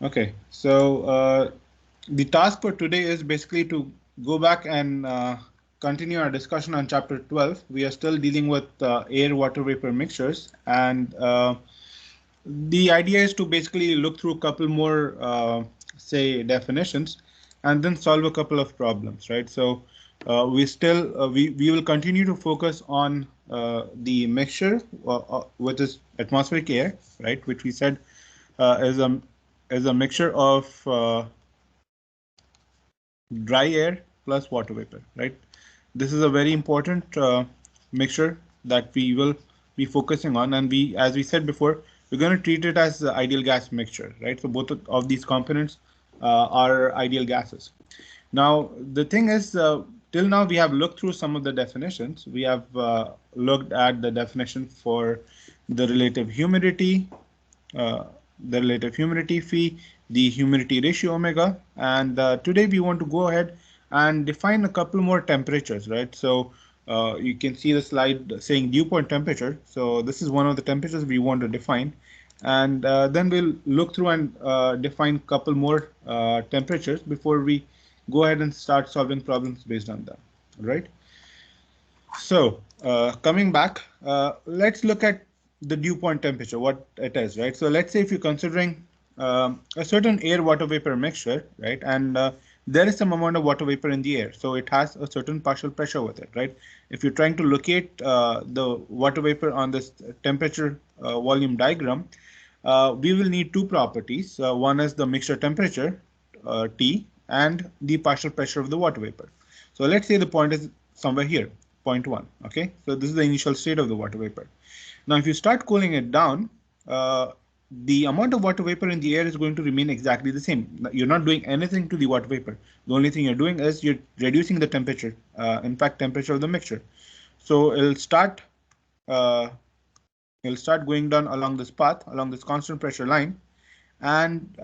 Okay, so the task for today is basically to go back and continue our discussion on chapter 12. We are still dealing with air water vapor mixtures, and the idea is to basically look through a couple more, say, definitions, and then solve a couple of problems, right? So we will continue to focus on the mixture, which is atmospheric air, right? Which we said is a mixture of dry air plus water vapor, right? This is a very important mixture that we will be focusing on, and as we said before, we're going to treat it as the ideal gas mixture, right? So both of these components are ideal gases. Now, the thing is, till now we have looked through some of the definitions. We have looked at the definition for the relative humidity, uh, the relative humidity phi, the humidity ratio omega, and today we want to go ahead and define a couple more temperatures, right? So you can see the slide saying dew point temperature. So this is one of the temperatures we want to define, and then we'll look through and define a couple more temperatures before we go ahead and start solving problems based on them, right? So, coming back, let's look at the dew point temperature, what it is, right? So, let's say if you're considering a certain air water vapor mixture, right, and there is some amount of water vapor in the air, so it has a certain partial pressure with it, right? If you're trying to locate the water vapor on this temperature volume diagram, we will need two properties. One is the mixture temperature, T, and the partial pressure of the water vapor. So let's say the point is somewhere here, point 1. Okay, so this is the initial state of the water vapor. Now, if you start cooling it down, uh, the amount of water vapor in the air is going to remain exactly the same. You're not doing anything to the water vapor. The only thing you're doing is you're reducing the temperature, in fact, temperature of the mixture. So uh, it'll start going down along this path, along this constant pressure line, and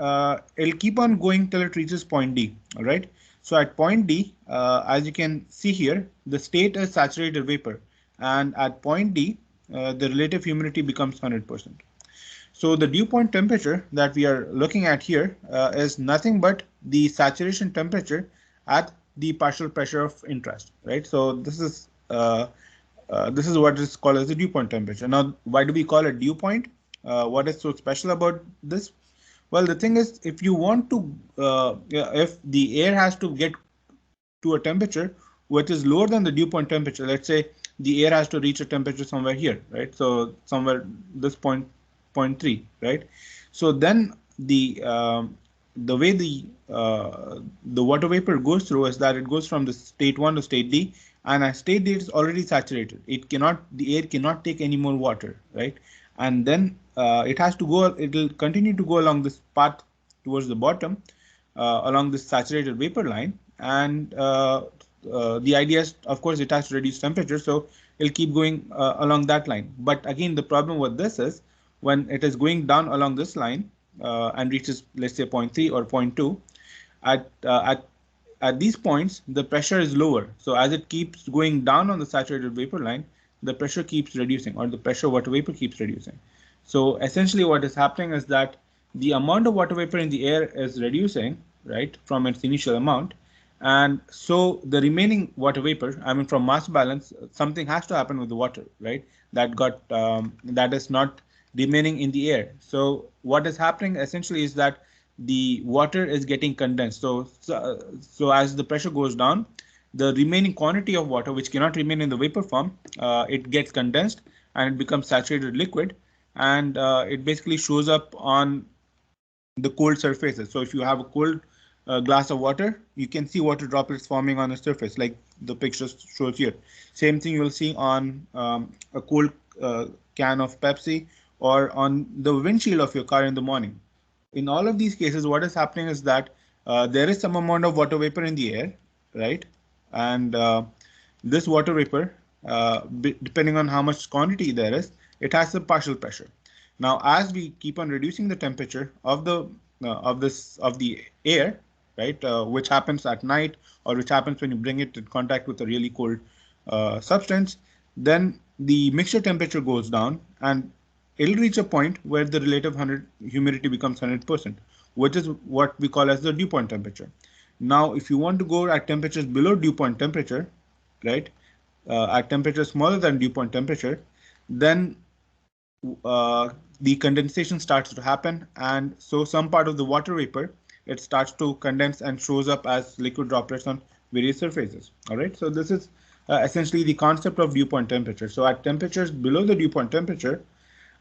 it'll keep on going till it reaches point D. All right. So at point D, as you can see here, the state is saturated vapor, and at point D, the relative humidity becomes 100%. So the dew point temperature that we are looking at here is nothing but the saturation temperature at the partial pressure of interest, right? So this is what is called as the dew point temperature. Now, why do we call it dew point? What is so special about this? Well, the thing is, if you want to, yeah, if the air has to get to a temperature which is lower than the dew point temperature, let's say the air has to reach a temperature somewhere here, right? So somewhere this point 3, right? So then the way the water vapor goes through is that it goes from the state 1 to state D, and at state D it's already saturated. The air cannot take any more water, right? And then it will continue to go along this path towards the bottom, along this saturated vapor line, and the idea is, of course, it has to reduce temperature, so it'll keep going along that line. But again, the problem with this is when it is going down along this line and reaches, let's say, point 3 or point 2, at uh, at at these points the pressure is lower. So as it keeps going down on the saturated vapor line, the pressure keeps reducing, or the pressure of water vapor keeps reducing. So essentially what is happening is that the amount of water vapor in the air is reducing, right, from its initial amount, and so the remaining water vapor, I mean, from mass balance, something has to happen with the water, right? That is not remaining in the air. So what is happening essentially is that the water is getting condensed. So as the pressure goes down, the remaining quantity of water, which cannot remain in the vapor form, it gets condensed and it becomes saturated liquid, and it basically shows up on the cold surfaces. So if you have a cold glass of water, you can see water droplets forming on the surface, like the picture shows here. Same thing you will see on a cold can of Pepsi, or on the windshield of your car in the morning. In all of these cases, what is happening is that there is some amount of water vapor in the air, right? And this water vapor, depending on how much quantity there is, it has a partial pressure. Now, as we keep on reducing the temperature of the air, right, which happens at night, or which happens when you bring it in contact with a really cold substance, then the mixture temperature goes down, and it'll reach a point where the relative 100 humidity becomes 100%. which is what we call as the dew point temperature. Now, if you want to go at temperatures below dew point temperature, right, at temperature smaller than dew point temperature, then the condensation starts to happen, and so some part of the water vapor, it starts to condense and shows up as liquid droplets on various surfaces. All right, so this is essentially the concept of dew point temperature. So at temperatures below the dew point temperature,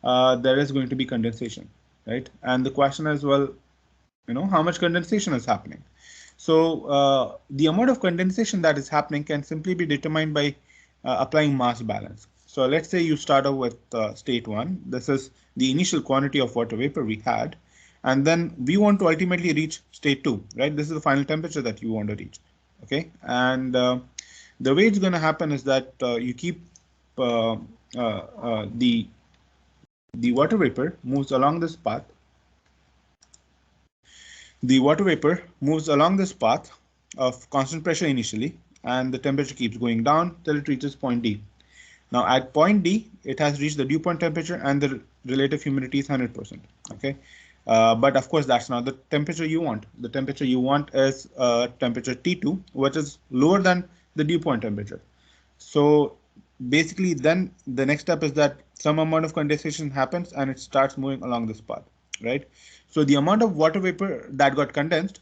there is going to be condensation, right? And the question is, well, how much condensation is happening? So the amount of condensation that is happening can simply be determined by applying mass balance. So let's say you start off with state 1. This is the initial quantity of water vapor we had. And then we want to ultimately reach state 2, right? This is the final temperature that you want to reach. Okay. And the way it's going to happen is that you keep the water vapor moves along this path. The water vapor moves along this path of constant pressure initially, and the temperature keeps going down till it reaches point D. Now at point D, it has reached the dew point temperature and the relative humidity is 100%. Okay, but of course that's not the temperature you want. The temperature you want is temperature T2, which is lower than the dew point temperature. So basically, then the next step is that some amount of condensation happens and it starts moving along this path, right? So the amount of water vapor that got condensed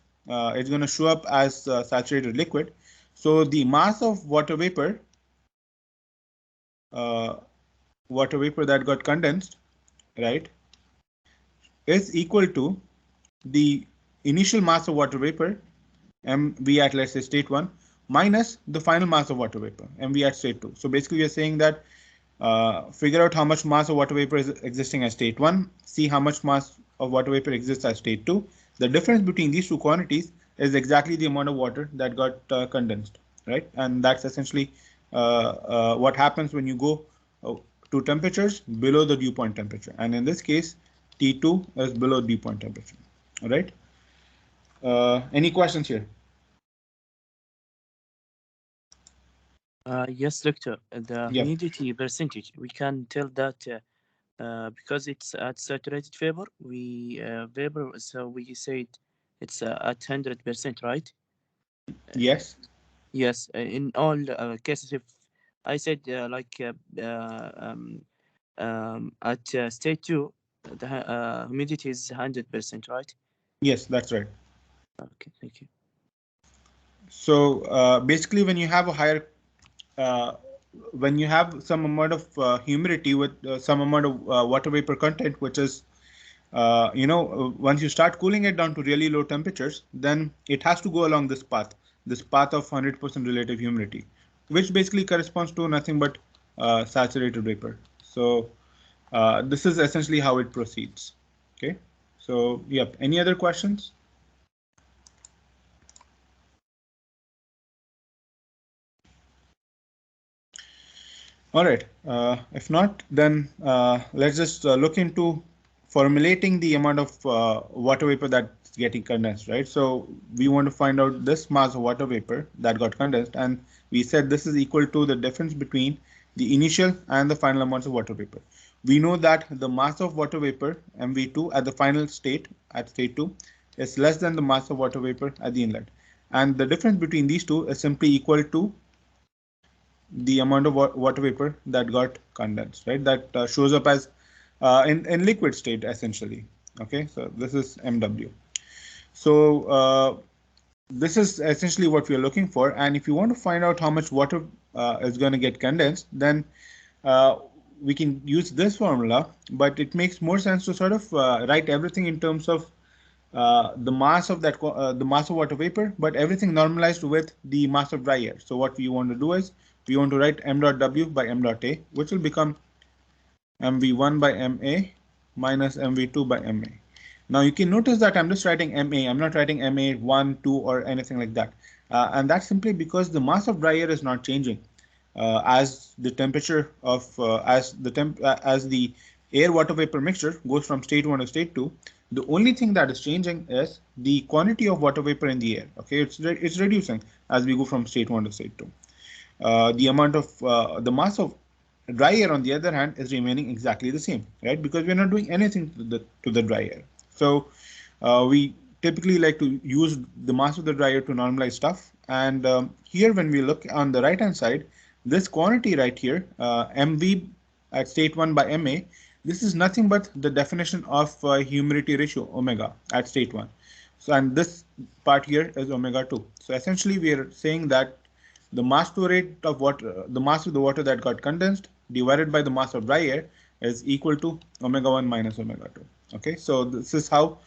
is going to show up as saturated liquid. So the mass of water vapor that got condensed, right, is equal to the initial mass of water vapor, mv at, let's say, state 1, minus the final mass of water vapor, mv at state 2. So basically, we are saying that figure out how much mass of water vapor is existing at state 1, see how much mass of water vapor exists at state 2. The difference between these two quantities is exactly the amount of water that got condensed, right? And that's essentially what happens when you go to temperatures below the dew point temperature. And in this case, T2 is below dew point temperature. All right. Any questions here? Yes, doctor. The Yeah. humidity percentage, we can tell that because it's at saturated vapor, vapor, so we said it's at 100%, right? Yes. Yes, in all cases, if I said at state 2, the humidity is 100%, right? Yes, that's right. Okay, thank you. So basically, uh, when you have some amount of humidity with some amount of water vapor content, which is once you start cooling it down to really low temperatures, then it has to go along this path of 100% relative humidity, which basically corresponds to nothing but saturated vapor. So this is essentially how it proceeds. Okay. So, yep. Any other questions? All right. If not, then let's just look into formulating the amount of water vapor that's getting condensed, right? So we want to find out this mass of water vapor that got condensed, and we said this is equal to the difference between the initial and the final amounts of water vapor. We know that the mass of water vapor, MV2, at the final state, at state 2, is less than the mass of water vapor at the inlet. And the difference between these two is simply equal to the amount of water vapor that got condensed, right? That shows up as in liquid state essentially. Okay, so this is MW. So this is essentially what we are looking for. And if you want to find out how much water is going to get condensed, then uh, we can use this formula, but it makes more sense to sort of write everything in terms of the mass of the mass of water vapor, but everything normalized with the mass of dry air. So what we want to do is we want to write m dot w by m dot a, which will become mv1 by ma minus mv2 by ma. Now you can notice that I'm just writing ma. I'm not writing ma1, 2, or anything like that. And that's simply because the mass of dry air is not changing as the temperature of as the air water vapor mixture goes from state 1 to state 2. The only thing that is changing is the quantity of water vapor in the air. Okay, it's reducing as we go from state 1 to state 2. The amount of the mass of dry air, on the other hand, is remaining exactly the same, right? Because we're not doing anything to the dry air. So We typically like to use the mass of the dry air to normalize stuff. And here, when we look on the right hand side, this quantity right here, mv at state 1 by ma, this is nothing but the definition of humidity ratio omega at state 1. So, and this part here is omega 2. So essentially we are saying that the mass flow rate of water, the mass of the water that got condensed divided by the mass of dry air is equal to omega 1 minus omega 2. Okay, so this is how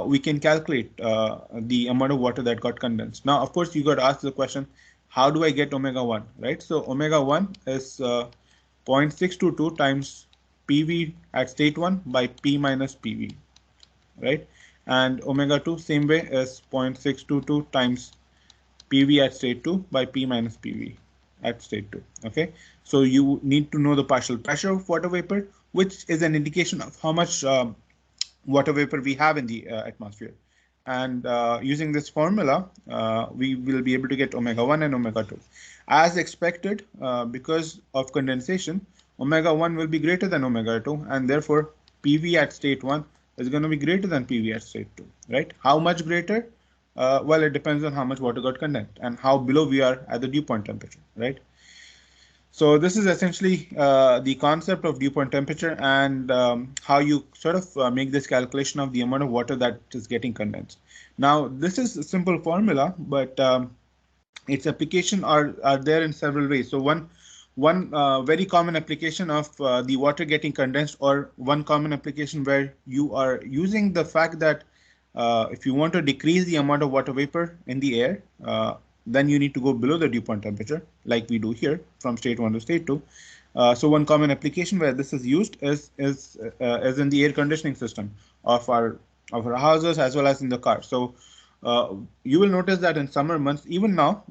we can calculate the amount of water that got condensed. Now, of course, you got asked the question, how do I get omega 1, right? So omega 1 is 0.622 times PV at state 1 by P minus PV, right? And omega 2 same way is 0.622 times PV at state 2 by P minus PV at state 2. Okay, so you need to know the partial pressure of water vapor, which is an indication of how much water vapor we have in the atmosphere. And using this formula, we will be able to get omega 1 and omega 2. As expected, because of condensation, omega 1 will be greater than omega 2, and therefore PV at state 1 is going to be greater than PV at state 2, right? How much greater? Well, it depends on how much water got condensed and how below we are at the dew point temperature, right? So this is essentially the concept of dew point temperature and how you sort of make this calculation of the amount of water that is getting condensed. Now, this is a simple formula, but its application are there in several ways. So one very common application of the water getting condensed, or one common application where you are using the fact that if you want to decrease the amount of water vapor in the air, then you need to go below the dew point temperature, like we do here from state 1 to state 2. So one common application where this is used is in the air conditioning system of our houses as well as in the car. So you will notice that in summer months, even now,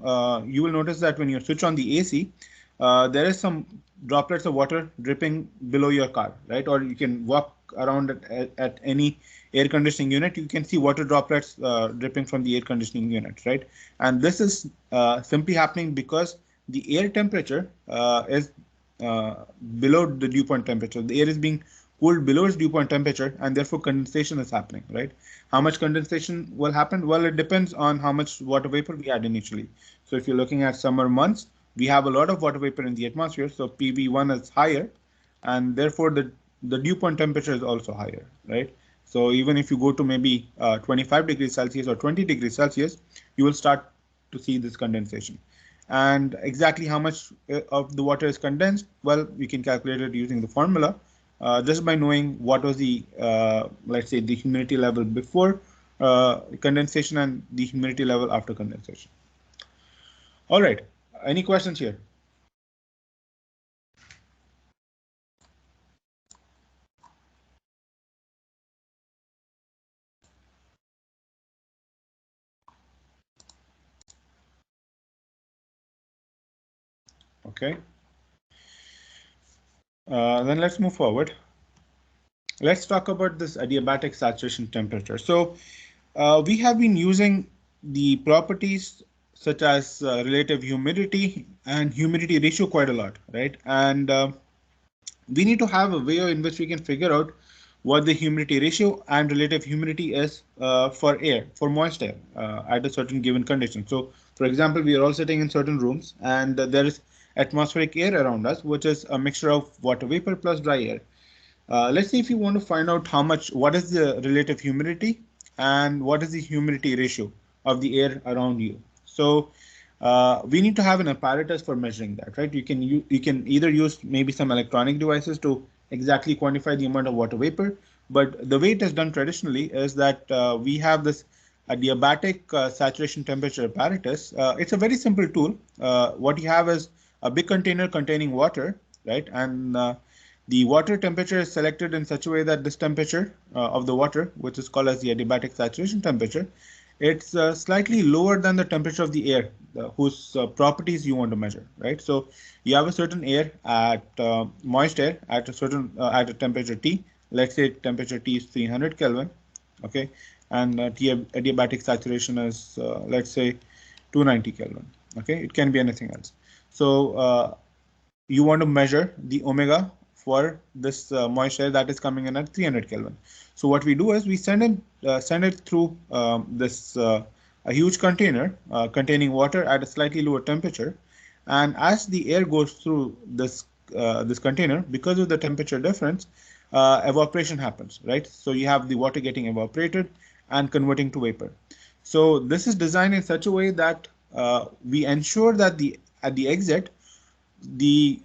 you will notice that when you switch on the AC, there is some droplets of water dripping below your car, right? Or you can walk around at any air conditioning unit, you can see water droplets dripping from the air conditioning unit, right? And this is simply happening because the air temperature is below the dew point temperature. The air is being cooled below its dew point temperature, and therefore condensation is happening, right? How much condensation will happen? Well, it depends on how much water vapor we had initially. So if you're looking at summer months, we have a lot of water vapor in the atmosphere, so PV1 is higher, and therefore the dew point temperature is also higher, right? So even if you go to maybe 25 degrees Celsius or 20 degrees Celsius, you will start to see this condensation. And exactly how much of the water is condensed, well, we can calculate it using the formula, just by knowing what was the, let's say, the humidity level before condensation and the humidity level after condensation. All right, any questions here? Okay. Then let's move forward. Let's talk about this adiabatic saturation temperature. So we have been using the properties such as relative humidity and humidity ratio quite a lot, right? And we need to have a way in which we can figure out what the humidity ratio and relative humidity is for air, for moist air at a certain given condition. So, for example, we are all sitting in certain rooms and there is atmospheric air around us, which is a mixture of water vapor plus dry air. Let's see if you want to find out what is the relative humidity and what is the humidity ratio of the air around you. So we need to have an apparatus for measuring that, right? You can either use maybe some electronic devices to exactly quantify the amount of water vapor, but the way it is done traditionally is that we have this adiabatic saturation temperature apparatus. It's a very simple tool. What you have is a big container containing water, right? And the water temperature is selected in such a way that this temperature of the water, which is called as the adiabatic saturation temperature, it's slightly lower than the temperature of the air, whose properties you want to measure, right? So you have a certain air at moist air at a certain at a temperature T. Let's say temperature T is 300 Kelvin, okay, and adiabatic saturation is let's say 290 Kelvin. Okay, it can be anything else. So you want to measure the omega for this moisture that is coming in at 300 Kelvin. So what we do is we send it through this a huge container containing water at a slightly lower temperature, and as the air goes through this container, because of the temperature difference, evaporation happens, right? So you have the water getting evaporated and converting to vapor. So this is designed in such a way that we ensure that at the exit the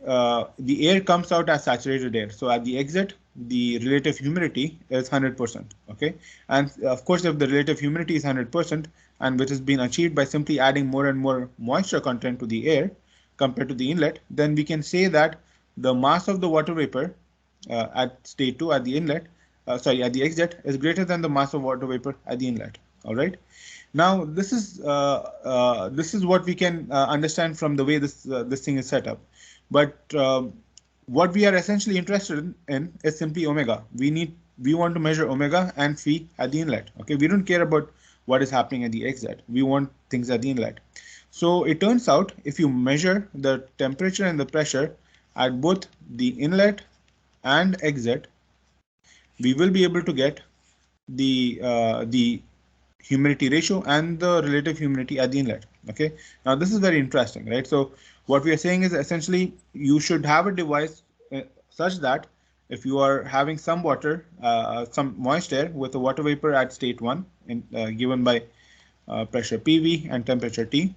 air comes out as saturated air. So at the exit, the relative humidity is 100%. Okay, and of course, if the relative humidity is 100%, and which has been achieved by simply adding more and more moisture content to the air compared to the inlet, then we can say that the mass of the water vapor at state 2 at the inlet, at the exit, is greater than the mass of water vapor at the inlet. All right. Now this is what we can understand from the way this thing is set up, but what we are essentially interested in is simply omega. We want to measure omega and phi at the inlet. Okay, we don't care about what is happening at the exit. We want things at the inlet. So it turns out if you measure the temperature and the pressure at both the inlet and exit, we will be able to get the humidity ratio and the relative humidity at the inlet. Okay, now this is very interesting, right? So what we are saying is essentially you should have a device such that if you are having some water, some moisture with a water vapor at state 1 given by pressure PV and temperature T,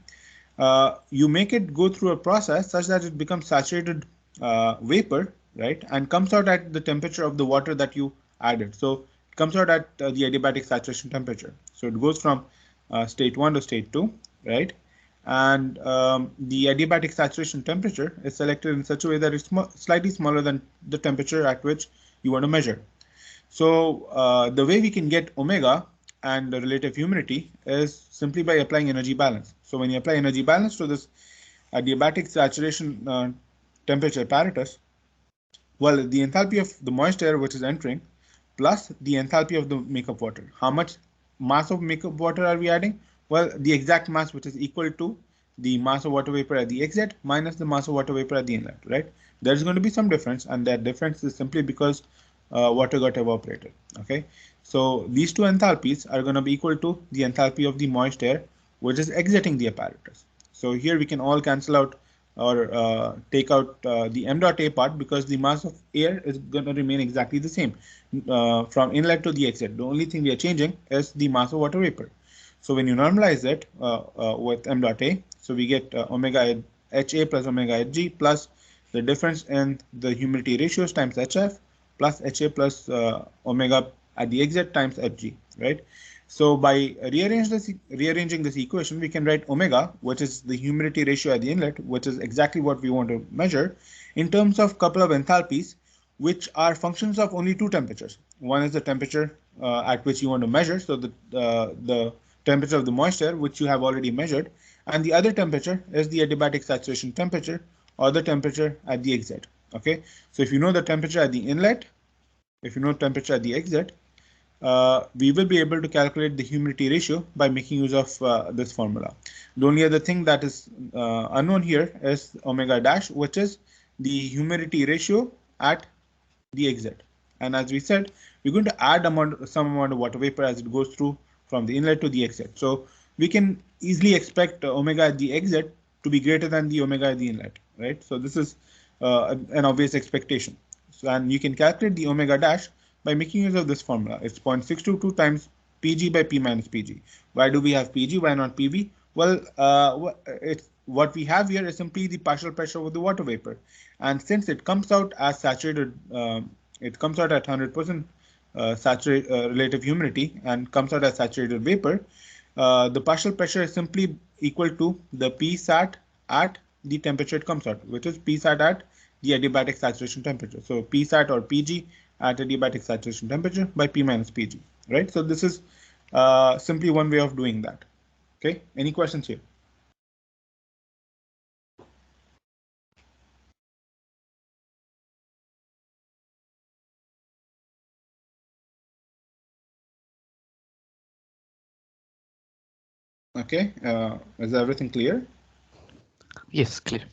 you make it go through a process such that it becomes saturated vapor, right, and comes out at the temperature of the water that you added. So it comes out at the adiabatic saturation temperature. So it goes from state 1 to state 2, right? And the adiabatic saturation temperature is selected in such a way that it's slightly smaller than the temperature at which you want to measure. So the way we can get omega and the relative humidity is simply by applying energy balance. So when you apply energy balance to this adiabatic saturation temperature apparatus, well, the enthalpy of the moist air which is entering plus the enthalpy of the makeup water. How much mass of makeup water are we adding? Well, the exact mass which is equal to the mass of water vapor at the exit minus the mass of water vapor at the inlet, right? There's going to be some difference, and that difference is simply because water got evaporated. Okay, so these two enthalpies are going to be equal to the enthalpy of the moist air which is exiting the apparatus. So here we can all cancel out or take out the m dot a part, because the mass of air is going to remain exactly the same from inlet to the exit. The only thing we are changing is the mass of water vapor. So when you normalize it with m dot a, so we get omega HA plus omega Hg plus the difference in the humidity ratios times HF plus HA plus omega at the exit times Hg, right? So by rearranging this equation, we can write omega, which is the humidity ratio at the inlet, which is exactly what we want to measure, in terms of couple of enthalpies, which are functions of only two temperatures. One is the temperature at which you want to measure, so the temperature of the moisture, which you have already measured, and the other temperature is the adiabatic saturation temperature, or the temperature at the exit. Okay, so if you know the temperature at the inlet, if you know temperature at the exit, we will be able to calculate the humidity ratio by making use of this formula. The only other thing that is unknown here is omega dash, which is the humidity ratio at the exit. And as we said, we're going to add some amount of water vapor as it goes through from the inlet to the exit. So we can easily expect omega at the exit to be greater than the omega at the inlet, right? So this is an obvious expectation. So, and you can calculate the omega dash by making use of this formula. It's 0.622 times Pg by P minus Pg. Why do we have Pg? Why not Pv? Well, what we have here is simply the partial pressure of the water vapor. And since it comes out as saturated, it comes out at 100% relative humidity and comes out as saturated vapor, the partial pressure is simply equal to the P sat at the temperature it comes out, which is P sat at the adiabatic saturation temperature. So P sat or Pg at adiabatic saturation temperature by P minus Pg, right? So this is simply one way of doing that. Okay, any questions here? Okay, is everything clear? Yes, clear.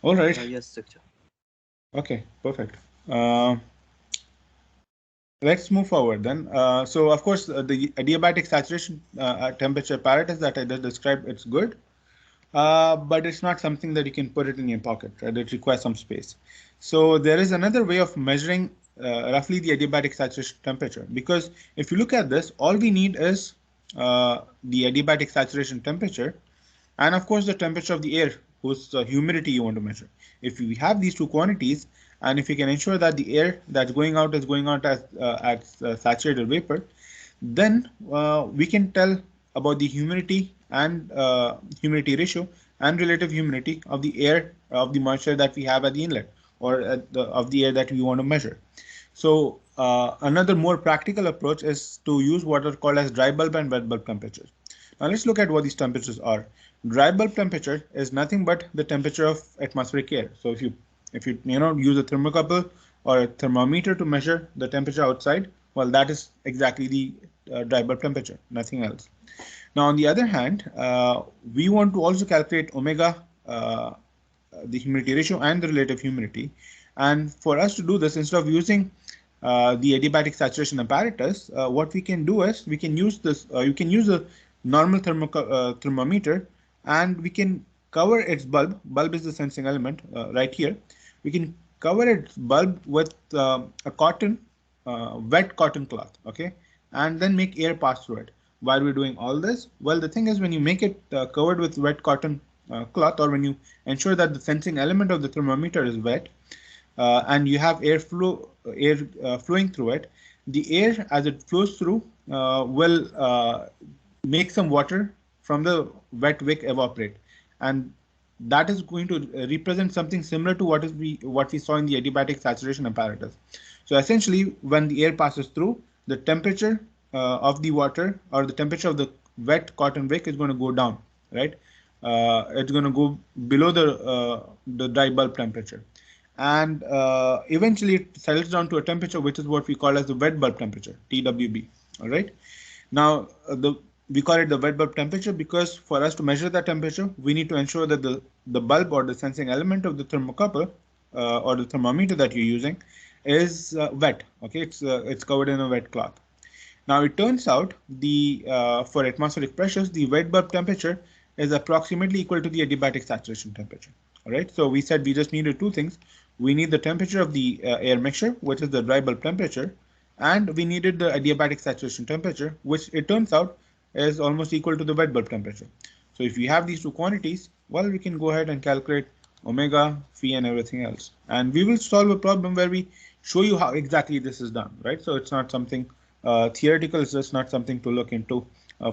All right. Yes, doctor. Okay, perfect. Let's move forward then. So of course, the adiabatic saturation temperature apparatus that I just described, it's good. But it's not something that you can put it in your pocket, right? It requires some space. So there is another way of measuring roughly the adiabatic saturation temperature, because if you look at this, all we need is the adiabatic saturation temperature and of course the temperature of the air whose humidity you want to measure. If we have these two quantities and if we can ensure that the air that's going out is going out as saturated vapor, then we can tell about the humidity and humidity ratio and relative humidity of the air of the moisture that we have at the inlet or of the air that we want to measure. So another more practical approach is to use what are called as dry bulb and wet bulb temperatures. Now let's look at what these temperatures are. Dry bulb temperature is nothing but the temperature of atmospheric air. So if you use a thermocouple or a thermometer to measure the temperature outside, well, that is exactly the dry bulb temperature, nothing else. Now, on the other hand, we want to also calculate omega, the humidity ratio, and the relative humidity. And for us to do this, instead of using the adiabatic saturation apparatus, what we can do is we can use this. You can use a normal thermometer, and we can cover its bulb. Bulb is the sensing element right here. We can cover its bulb with a cotton, wet cotton cloth, okay, and then make air pass through it. Why are we doing all this? Well, the thing is, when you make it covered with wet cotton cloth, or when you ensure that the sensing element of the thermometer is wet, and you have air flowing through it, the air as it flows through will make some water from the wet wick evaporate, and that is going to represent something similar to what we saw in the adiabatic saturation apparatus. So essentially, when the air passes through, the temperature of the water or the temperature of the wet cotton wick is going to go down, right? It's going to go below the dry bulb temperature, and eventually it settles down to a temperature which is what we call as the wet bulb temperature, TWB. All right. Now we call it the wet bulb temperature because for us to measure that temperature, we need to ensure that the bulb or the sensing element of the thermocouple or the thermometer that you're using is wet. Okay, it's covered in a wet cloth. Now it turns out the for atmospheric pressures, the wet bulb temperature is approximately equal to the adiabatic saturation temperature. All right, so we said we just needed two things. We need the temperature of the air mixture, which is the dry bulb temperature, and we needed the adiabatic saturation temperature, which it turns out is almost equal to the wet bulb temperature. So if we have these two quantities, well, we can go ahead and calculate omega, phi, and everything else. And we will solve a problem where we show you how exactly this is done, right? So it's not something theoretical, it's just not something to look into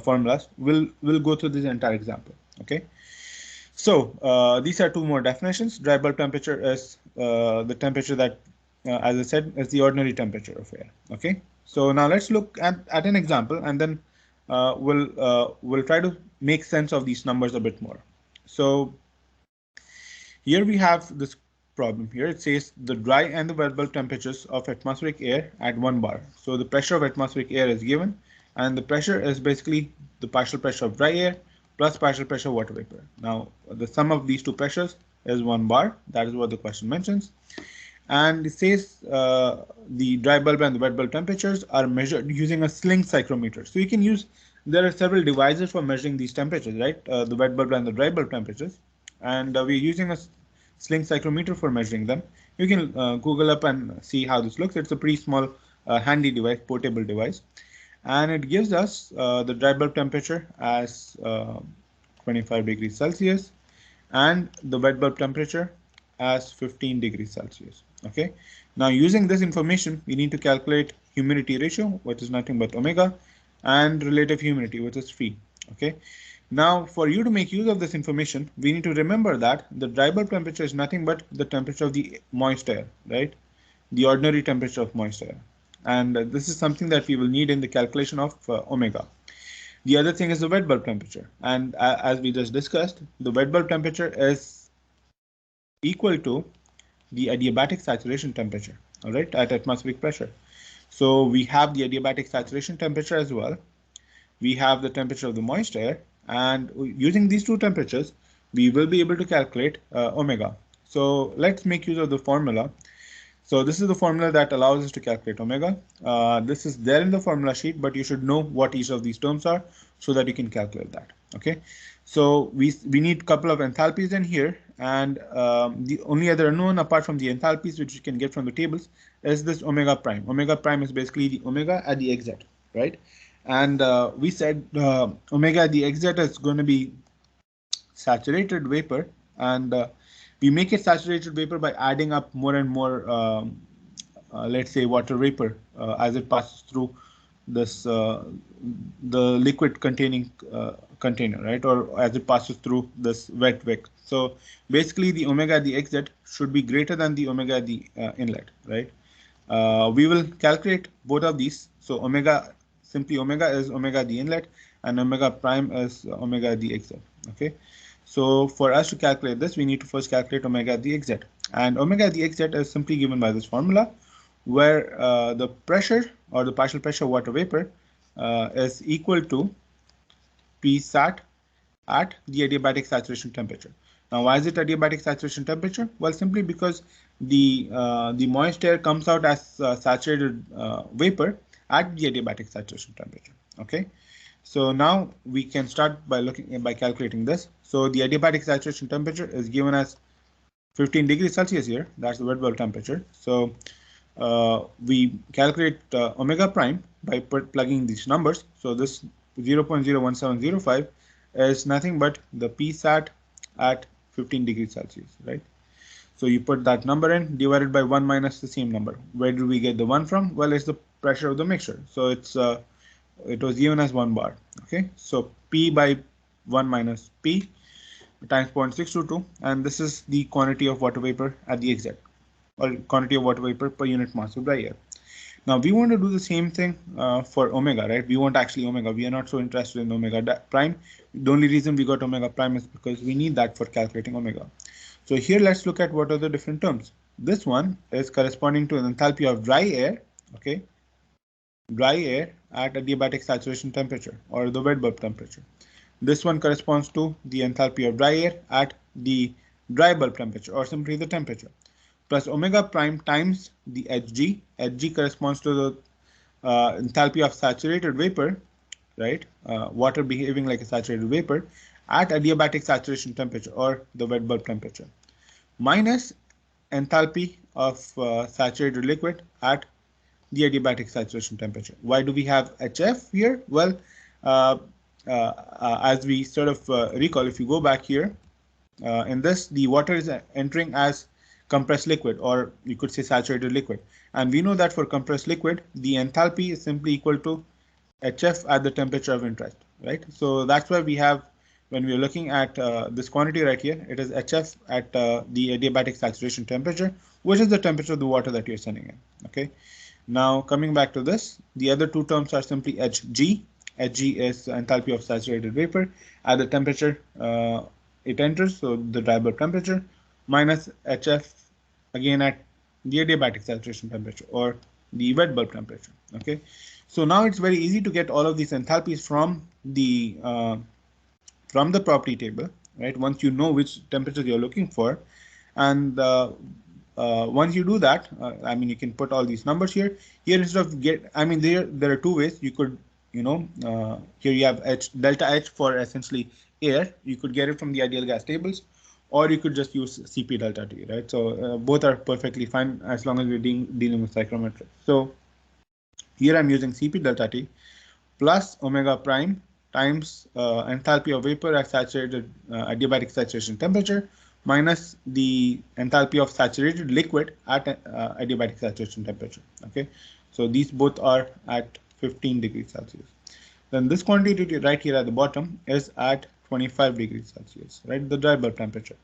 formulas. We'll go through this entire example, okay? So these are two more definitions. Dry bulb temperature is the temperature that, as I said, is the ordinary temperature of air. Okay. So now let's look at an example, and then we'll try to make sense of these numbers a bit more. So here we have this problem. Here it says the dry and the wet bulb temperatures of atmospheric air at 1 bar. So the pressure of atmospheric air is given, and the pressure is basically the partial pressure of dry air plus partial pressure of water vapor. Now the sum of these two pressures is 1 bar. That is what the question mentions. And it says the dry bulb and the wet bulb temperatures are measured using a sling psychrometer. So you can use, there are several devices for measuring these temperatures, right? The wet bulb and the dry bulb temperatures. And we're using a sling psychrometer for measuring them. You can Google up and see how this looks. It's a pretty small, handy device, portable device. And it gives us the dry bulb temperature as 25 degrees Celsius and the wet bulb temperature as 15 degrees Celsius. Okay. Now using this information, we need to calculate humidity ratio, which is nothing but omega, and relative humidity, which is phi. Okay. Now for you to make use of this information, we need to remember that the dry bulb temperature is nothing but the temperature of the moist air, right? The ordinary temperature of moist air. And this is something that we will need in the calculation of omega. The other thing is the wet bulb temperature. And as we just discussed, the wet bulb temperature is equal to the adiabatic saturation temperature, all right, at atmospheric pressure. So we have the adiabatic saturation temperature as well. We have the temperature of the moist air, and using these two temperatures, we will be able to calculate omega. So let's make use of the formula. So this is the formula that allows us to calculate omega. This is there in the formula sheet, but you should know what each of these terms are so that you can calculate that. Okay. So we need a couple of enthalpies in here, and the only other unknown apart from the enthalpies which you can get from the tables is this omega prime. Omega prime is basically the omega at the xz, right? And we said omega at the xz is going to be saturated vapor, and we make it saturated vapor by adding up more and more, let's say, water vapor as it passes through this the liquid containing container, right? Or as it passes through this wet wick. So basically, the omega at the exit should be greater than the omega at the inlet, right? We will calculate both of these. So omega, simply omega is omega at the inlet, and omega prime is omega at the exit. Okay. So for us to calculate this, we need to first calculate omega at the exit. And omega at the exit is simply given by this formula, where the pressure or the partial pressure of water vapor is equal to P sat at the adiabatic saturation temperature. Now, why is it adiabatic saturation temperature? Well, simply because the moist air comes out as saturated vapor at the adiabatic saturation temperature. Okay. So now we can start by calculating this. So the adiabatic saturation temperature is given as 15 degrees Celsius here. That's the wet bulb temperature. So we calculate omega prime by plugging these numbers. So this 0.01705 is nothing but the P sat at 15 degrees Celsius, right? So you put that number in, divided by 1 minus the same number. Where do we get the 1 from? Well, it's the pressure of the mixture. So it was given as 1 bar. Okay, so P by 1 minus P times 0.622, and this is the quantity of water vapor at the exit, or quantity of water vapor per unit mass of dry air. Now we want to do the same thing for omega, right? We want actually omega. We are not so interested in omega prime. The only reason we got omega prime is because we need that for calculating omega. So here let's look at what are the different terms. This one is corresponding to an enthalpy of dry air, okay? Dry air at adiabatic saturation temperature, or the wet bulb temperature. This one corresponds to the enthalpy of dry air at the dry bulb temperature, or simply the temperature, plus omega prime times the Hg. Hg corresponds to the enthalpy of saturated vapor, right? Water behaving like a saturated vapor at adiabatic saturation temperature, or the wet bulb temperature, minus enthalpy of saturated liquid at the adiabatic saturation temperature. Why do we have HF here? Well, uh, as we sort of recall, if you go back here, in this, the water is entering as compressed liquid, or you could say saturated liquid. And we know that for compressed liquid, the enthalpy is simply equal to HF at the temperature of interest, right? So that's why we have, when we're looking at this quantity right here, it is HF at the adiabatic saturation temperature, which is the temperature of the water that you're sending in, okay? Now coming back to this, the other two terms are simply Hg. Hg is enthalpy of saturated vapor at the temperature it enters, so the dry bulb temperature, minus HF again at the adiabatic saturation temperature, or the wet bulb temperature. Okay, so now it's very easy to get all of these enthalpies from the property table, right? Once you know which temperature you're looking for, and once you do that, I mean, you can put all these numbers here. Here instead of I mean, there are two ways you could, here you have delta H for essentially air. You could get it from the ideal gas tables, or you could just use Cp delta T, right? So both are perfectly fine as long as we're dealing with psychrometrics. So here I'm using Cp delta T plus omega prime times enthalpy of vapor at saturated adiabatic saturation temperature, minus the enthalpy of saturated liquid at adiabatic saturation temperature. Okay, so these both are at 15 degrees Celsius. Then this quantity right here at the bottom is at 25 degrees Celsius, right, the dry bulb temperature,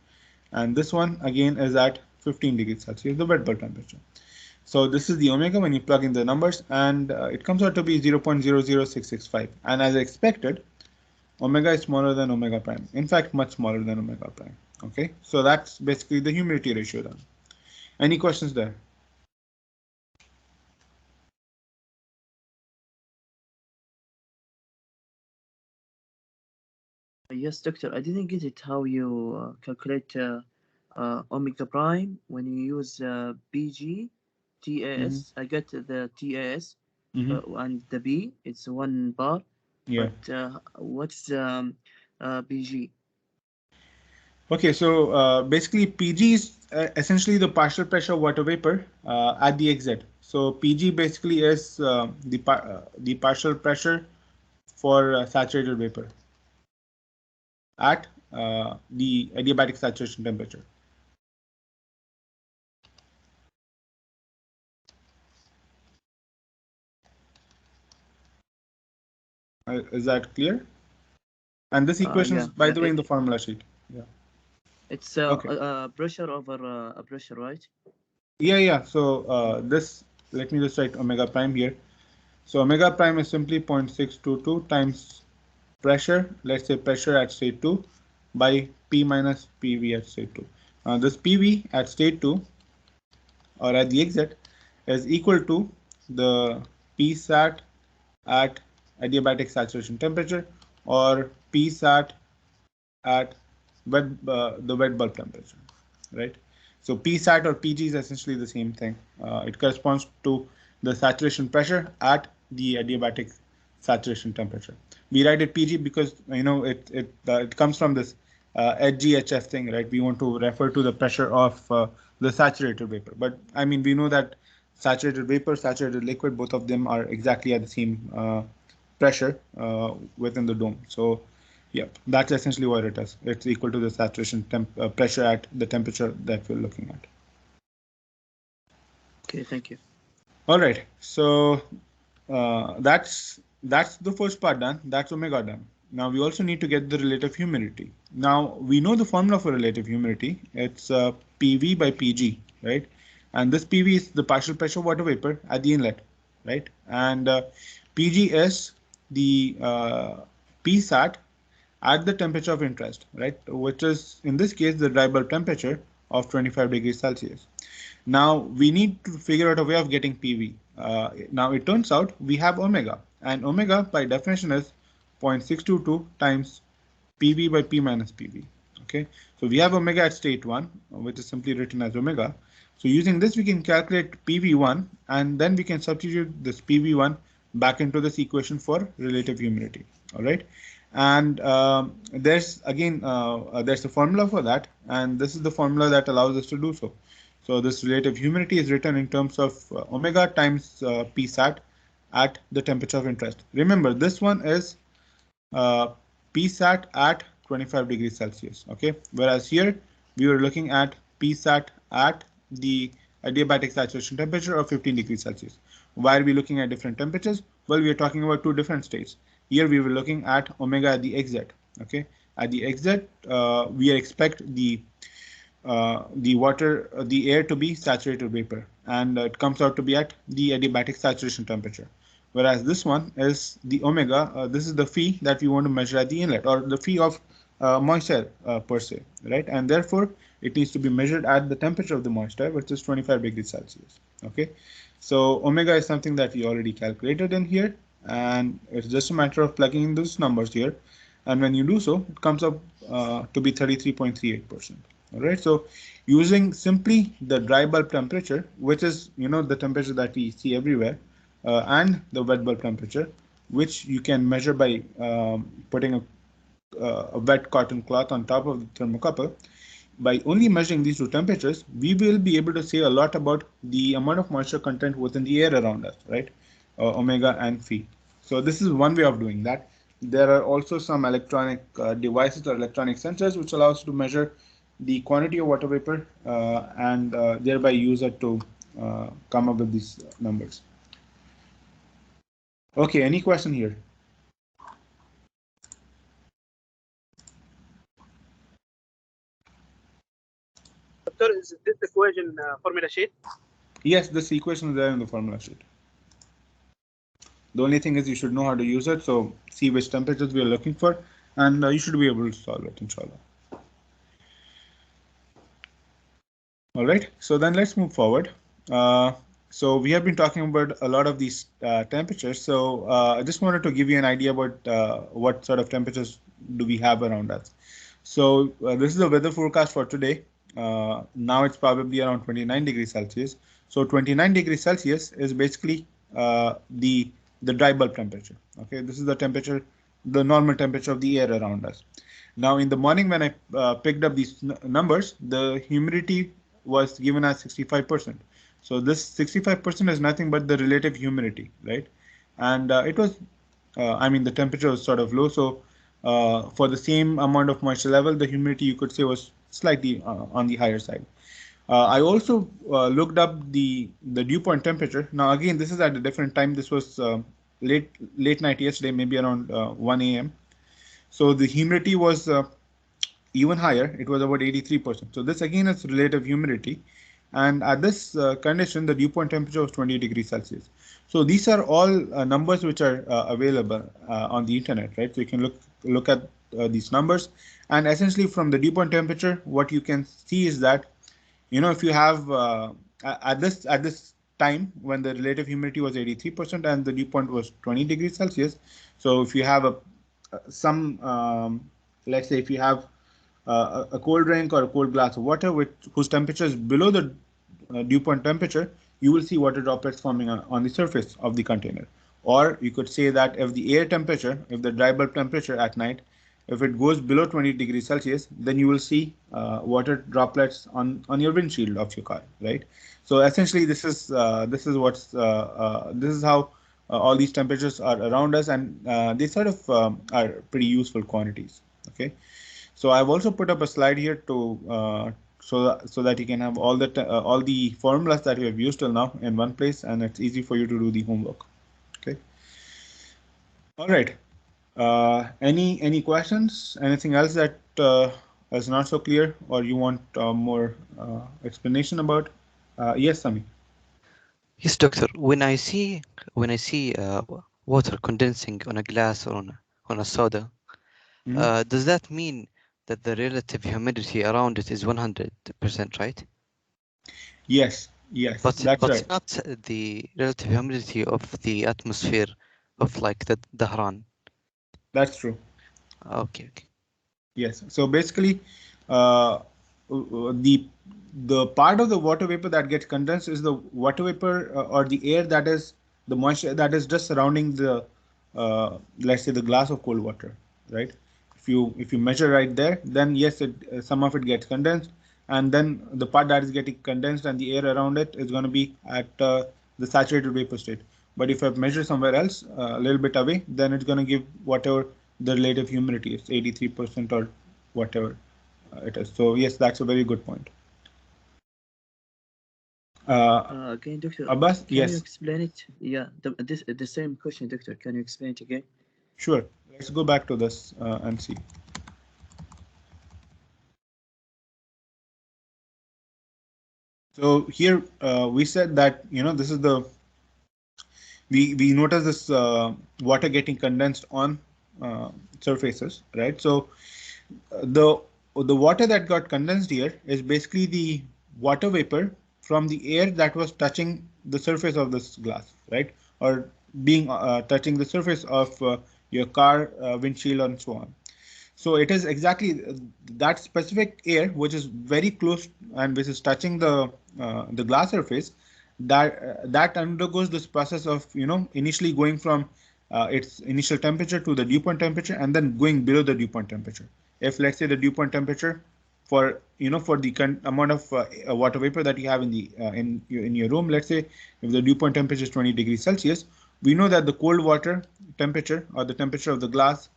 and this one again is at 15 degrees Celsius, the wet bulb temperature. So this is the omega when you plug in the numbers, and it comes out to be 0.00665. And as expected, omega is smaller than omega prime. In fact, much smaller than omega prime. Okay, so that's basically the humidity ratio done. Any questions there? Yes, doctor, I didn't get it how you calculate omega prime when you use BG. TAS. I get the TAS, Mm-hmm. and the B it's 1 bar. Yeah. But what's BG? Okay, so basically PG is essentially the partial pressure water vapor at the exit. So PG basically is the partial pressure for saturated vapor at the adiabatic saturation temperature. Is that clear? And this equation is, Yeah, by the way, in the formula sheet. Yeah. it's Okay. pressure over a pressure, right? Yeah, yeah. So this, let me just write omega prime here. So omega prime is simply 0.622 times pressure, let's say pressure at state 2 by P minus PV at state 2. This PV at state 2 or at the exit is equal to the P sat at adiabatic saturation temperature or P sat at the wet bulb temperature, right? So PSAT or PG is essentially the same thing. It corresponds to the saturation pressure at the adiabatic saturation temperature. We write it PG because it comes from this HGHF thing, right? We want to refer to the pressure of the saturated vapor. But I mean, we know that saturated vapor, saturated liquid, both of them are exactly at the same pressure within the dome. So yep, that's essentially what it is. It's equal to the saturation pressure at the temperature that we're looking at. Okay, thank you. All right, so that's the first part done. That's omega done. Now we also need to get the relative humidity. Now we know the formula for relative humidity. It's PV by PG, right? And this PV is the partial pressure water vapor at the inlet, right? And PG is the PSAT at the temperature of interest, right? Which is in this case the dry bulb temperature of 25 degrees Celsius. Now we need to figure out a way of getting PV. Now it turns out we have omega, and omega by definition is 0.622 times PV by P minus PV. Okay, so we have omega at state 1, which is simply written as omega. So using this, we can calculate PV1, and then we can substitute this PV1 back into this equation for relative humidity. All right, and there's again there's a formula for that, and this is the formula that allows us to do so. So this relative humidity is written in terms of omega times Psat at the temperature of interest. Remember, this one is uh, Psat at 25 degrees Celsius. Okay, whereas here we were looking at Psat at the adiabatic saturation temperature of 15 degrees Celsius. Why are we looking at different temperatures? Well, we are talking about two different states. Here we were looking at omega at the exit. Okay, at the exit, we expect the air to be saturated vapor, and it comes out to be at the adiabatic saturation temperature. Whereas this one is the omega. This is the phi that we want to measure at the inlet, or the phi of moisture per se, right? And therefore, it needs to be measured at the temperature of the moisture, which is 25 degrees Celsius. Okay, so omega is something that we already calculated in here, and it's just a matter of plugging in those numbers here. And when you do so, it comes up to be 33.38%. All right, so using simply the dry bulb temperature, which is the temperature that we see everywhere, and the wet bulb temperature, which you can measure by putting a wet cotton cloth on top of the thermocouple. By only measuring these two temperatures, we will be able to say a lot about the amount of moisture content within the air around us, right? Omega and phi. So this is one way of doing that. There are also some electronic devices or electronic sensors which allow us to measure the quantity of water vapor and thereby use it to come up with these numbers. Okay, any question here? Doctor, is this equation formula sheet? Yes, this equation is there in the formula sheet. The only thing is you should know how to use it. So see which temperatures we are looking for, and you should be able to solve it, inshallah. All right, so then let's move forward. So we have been talking about a lot of these temperatures. So I just wanted to give you an idea about what sort of temperatures do we have around us. So this is the weather forecast for today. Now it's probably around 29 degrees Celsius. So 29 degrees Celsius is basically the dry bulb temperature. Okay, this is the temperature, the normal temperature of the air around us. Now in the morning when I picked up these numbers, the humidity was given as 65%. So this 65% is nothing but the relative humidity, right? And it was, I mean, the temperature was sort of low. So for the same amount of moisture level, the humidity you could say was slightly on the higher side. I also looked up the dew point temperature. Now again, this is at a different time. This was late night yesterday, maybe around 1 a.m. So the humidity was even higher. It was about 83%. So this again is relative humidity. And at this condition, the dew point temperature was 20 degrees Celsius. So these are all numbers which are available on the internet, right? So you can look at these numbers, and essentially from the dew point temperature, what you can see is that, you know, if you have at this time when the relative humidity was 83% and the dew point was 20 degrees Celsius. So if you have some let's say if you have a cold drink or a cold glass of water whose temperature is below the dew point temperature, you will see water droplets forming on the surface of the container. Or you could say that if the air temperature, if the dry bulb temperature at night, if it goes below 20 degrees Celsius, then you will see water droplets on your windshield of your car, right? So essentially, this is this is how all these temperatures are around us, and they sort of are pretty useful quantities. Okay, so I've also put up a slide here to so that you can have all the formulas that you have used till now in one place, and it's easy for you to do the homework. Okay. All right. Any questions? Anything else that is not so clear, or you want more explanation about? Yes, Sami. Yes, doctor. When I see water condensing on a glass or on a soda, does that mean that the relative humidity around it is 100%, right? Yes, that's But right. not the relative humidity of the atmosphere of like the Dahran. That's true. Okay. Yes. So basically, the part of the water vapor that gets condensed is the water vapor or the air that is the moisture that is just surrounding the let's say the glass of cold water, right? If you measure right there, then yes, some of it gets condensed, and then the part that is getting condensed and the air around it is going to be at the saturated vapor state. But if I measure somewhere else a little bit away, then it's going to give whatever the relative humidity is, 83% or whatever it is. So yes, that's a very good point. Again, doctor, Abbas, can you yes, explain it? Yeah, the same question, doctor. Can you explain it again? sure. Let's go back to this and see. So here we said that, you know, this is the we notice this water getting condensed on surfaces, right? So the water that got condensed here is basically the water vapor from the air that was touching the surface of this glass, right? Or being touching the surface of your car windshield and so on. So it is exactly that specific air which is very close and which is touching the glass surface that undergoes this process of, you know, initially going from its initial temperature to the dew point temperature and then going below the dew point temperature. If let's say the dew point temperature for, you know, for the amount of water vapor that you have in the in your room, let's say if the dew point temperature is 20 degrees Celsius, we know that the cold water temperature or the temperature of the glass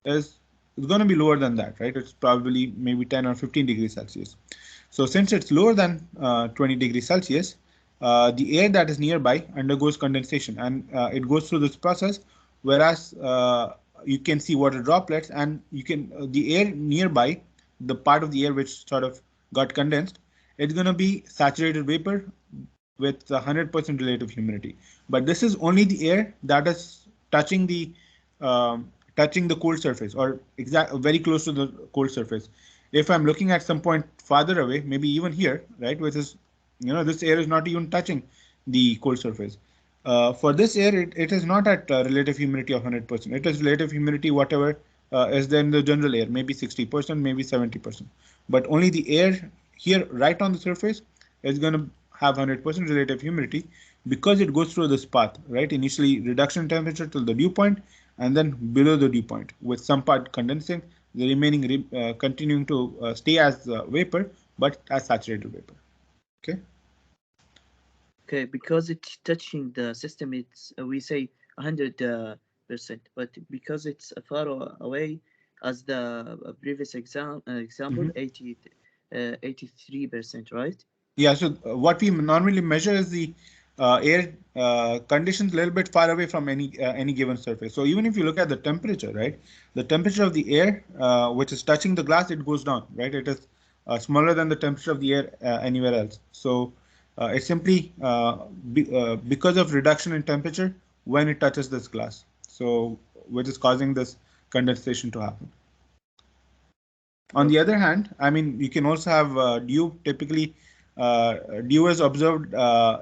is it's going to be lower than that, right? It's probably maybe 10 or 15 degrees Celsius. So since it's lower than 20 degrees Celsius, the air that is nearby undergoes condensation, and it goes through this process, whereas you can see water droplets, and you can the air nearby, the part of the air which sort of got condensed, it's going to be saturated vapor with 100% relative humidity. But this is only the air that is touching touching the cold surface, or very close to the cold surface. If I'm looking at some point farther away, maybe even here, right, which is, you know, this air is not even touching the cold surface. For this air, it is not at relative humidity of 100%. It is relative humidity whatever is there in the general air, maybe 60%, maybe 70%. But only the air here, right on the surface, is going to have 100% relative humidity because it goes through this path, right? Initially reduction in temperature till the dew point, and then below the dew point, with some part condensing, the remaining continuing to stay as vapor, but as saturated vapor. Okay. Okay, because it's touching the system, it's we say 100%, but because it's far away, as the previous example, Mhm. 83%, right? Yeah, so what we normally measure is the air conditions a little bit far away from any given surface. So even if you look at the temperature, right, the temperature of the air which is touching the glass, it goes down, right? It is smaller than the temperature of the air anywhere else. So it's simply because of reduction in temperature when it touches this glass. So which is causing this condensation to happen. On the other hand, I mean, you can also have dew. Typically, dew is observed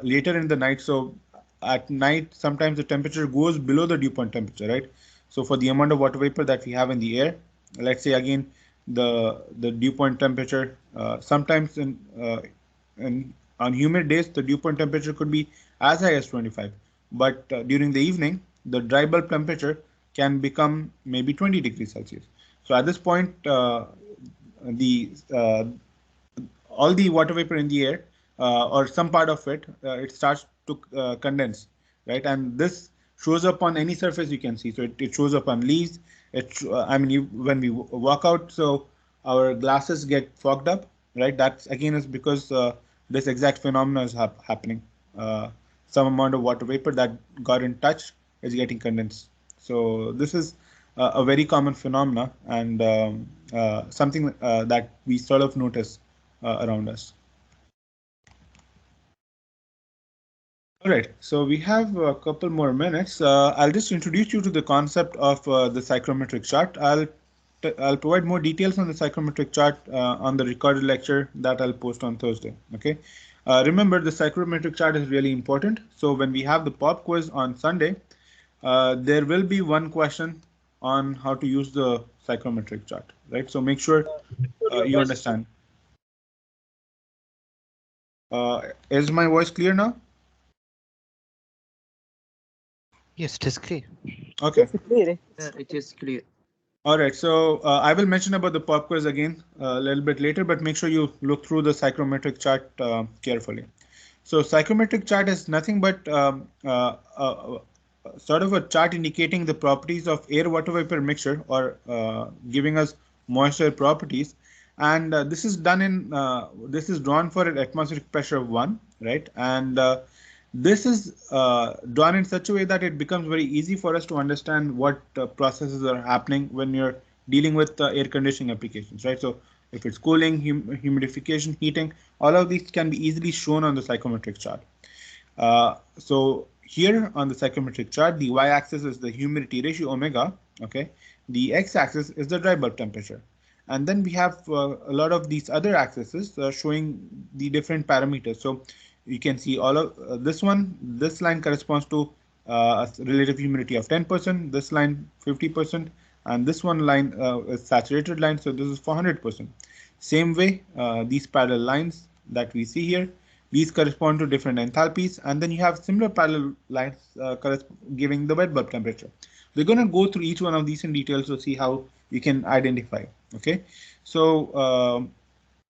later in the night. So at night, sometimes the temperature goes below the dew point temperature, right? So for the amount of water vapor that we have in the air, let's say again, the dew point temperature, sometimes in on humid days, the dew point temperature could be as high as 25. But during the evening, the dry bulb temperature can become maybe 20 degrees Celsius. So at this point, the all the water vapor in the air or some part of it, it starts to condense, right? And this shows up on any surface you can see. So it shows up on leaves. I mean, when we walk out, so our glasses get fogged up, right? That's again is because this exact phenomenon is happening. Some amount of water vapor that got in touch is getting condensed. So this is a very common phenomena, and something that we sort of notice around us. All right, so we have a couple more minutes. I'll just introduce you to the concept of the psychrometric chart. I'll provide more details on the psychrometric chart on the recorded lecture that I'll post on Thursday. Okay. Remember, the psychrometric chart is really important. So when we have the pop quiz on Sunday, there will be one question on how to use the psychrometric chart, right? So make sure you understand. Is my voice clear now? Yes, it is clear. Okay. It's clear. It is clear. All right, so I will mention about the pop quiz again a little bit later, but make sure you look through the psychrometric chart carefully. So psychrometric chart is nothing but sort of a chart indicating the properties of air water vapor mixture, or giving us moisture properties. And this is done in this is drawn for an atmospheric pressure of 1, right? And this is drawn in such a way that it becomes very easy for us to understand what processes are happening when you're dealing with air conditioning applications, right? So if it's cooling, humidification, heating, all of these can be easily shown on the psychrometric chart. So here on the psychrometric chart, the y-axis is the humidity ratio omega, okay? The x-axis is the dry bulb temperature. And then we have a lot of these other axes showing the different parameters. So you can see all of this one. This line corresponds to a relative humidity of 10%. This line 50%, and this one line is saturated line. So this is 400%. Same way, these parallel lines that we see here, these correspond to different enthalpies, and then you have similar parallel lines giving the wet bulb temperature. We're going to go through each one of these in detail to see how you can identify. Okay, so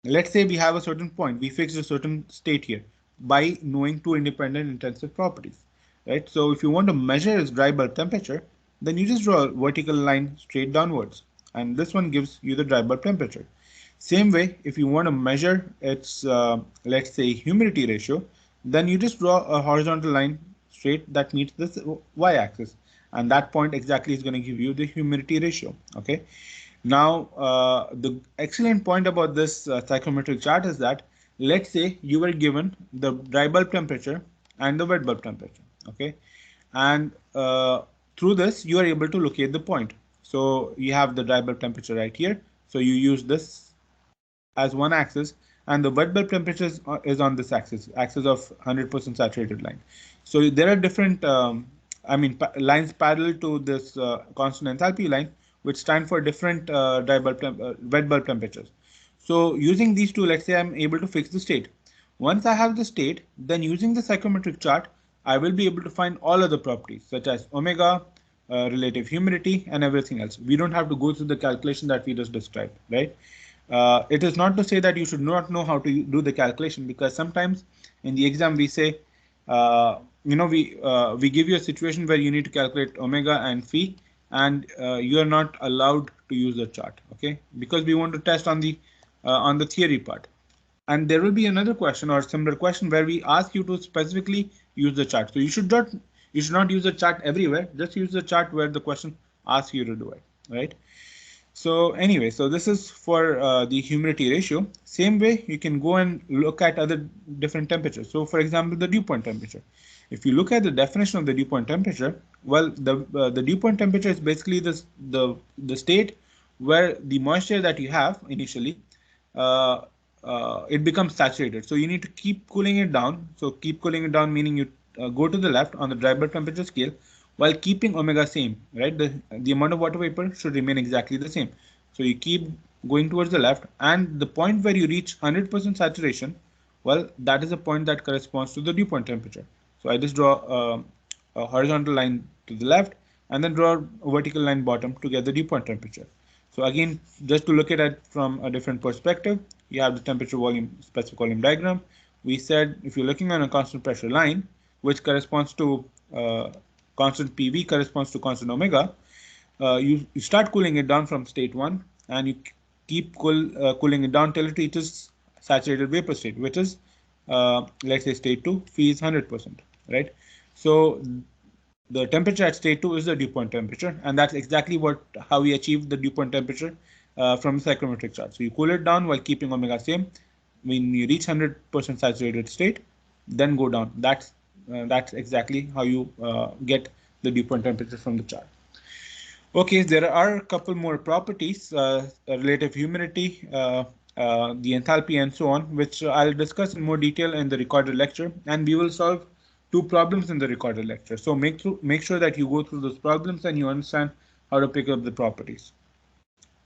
let's say we have a certain point, we fixed a certain state here by knowing two independent intensive properties, right? So if you want to measure its dry bulb temperature, then you just draw a vertical line straight downwards, and this one gives you the dry bulb temperature. Same way, if you want to measure its, let's say, humidity ratio, then you just draw a horizontal line straight that meets this y-axis, and that point exactly is going to give you the humidity ratio. Okay. Now, the excellent point about this psychrometric chart is that, let's say you were given the dry bulb temperature and the wet bulb temperature. Okay, and through this you are able to locate the point. So you have the dry bulb temperature right here. So you use this as one axis, and the wet bulb temperature is on this axis of 100% saturated line. So there are different, lines parallel to this constant enthalpy line, which stand for different wet bulb temperatures. So using these two, let's say I'm able to fix the state. Once I have the state, then using the psychrometric chart, I will be able to find all other properties such as omega, relative humidity, and everything else. We don't have to go through the calculation that we just described, right? It is not to say that you should not know how to do the calculation, because sometimes in the exam we say, we give you a situation where you need to calculate omega and phi, and you are not allowed to use the chart, okay? Because we want to test on the theory part. And there will be another question or similar question where we ask you to specifically use the chart. So you should not use the chart everywhere. Just use the chart where the question asks you to do it, right? So anyway, so this is for the humidity ratio. Same way, you can go and look at other different temperatures. So for example, the dew point temperature. If you look at the definition of the dew point temperature, well, the dew point temperature is basically the state where the moisture that you have initially, uh, it becomes saturated. So you need to keep cooling it down. So keep cooling it down meaning you go to the left on the dry bulb temperature scale, while keeping omega same, right? The amount of water vapor should remain exactly the same. So you keep going towards the left, and the point where you reach 100% saturation, well, that is a point that corresponds to the dew point temperature. So I just draw a horizontal line to the left, and then draw a vertical line bottom to get the dew point temperature. So again, just to look at it from a different perspective, you have the temperature volume specific volume diagram. We said if you're looking on a constant pressure line, which corresponds to constant PV corresponds to constant omega, you start cooling it down from state 1, and you keep cooling it down till it reaches saturated vapor state, which is let's say state 2, phi is 100%, right? So the temperature at state 2 is the dew point temperature, and that's exactly how we achieve the dew point temperature from the psychrometric chart. So you cool it down while keeping omega same. When you reach 100% saturated state, then go down. That's exactly how you get the dew point temperature from the chart. Okay, there are a couple more properties, relative humidity, the enthalpy, and so on, which I'll discuss in more detail in the recorded lecture, and we will solve 2 problems in the recorded lecture. So make sure that you go through those problems and you understand how to pick up the properties.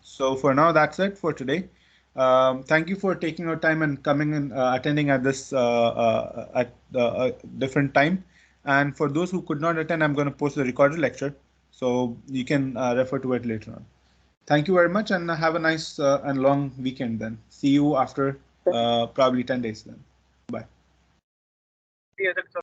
So for now, that's it for today. Thank you for taking your time and coming and attending at this at different time. And for those who could not attend, I'm going to post the recorded lecture, so you can refer to it later on. Thank you very much, and have a nice and long weekend then. See you after probably 10 days then. Bye. Yeah, Dr.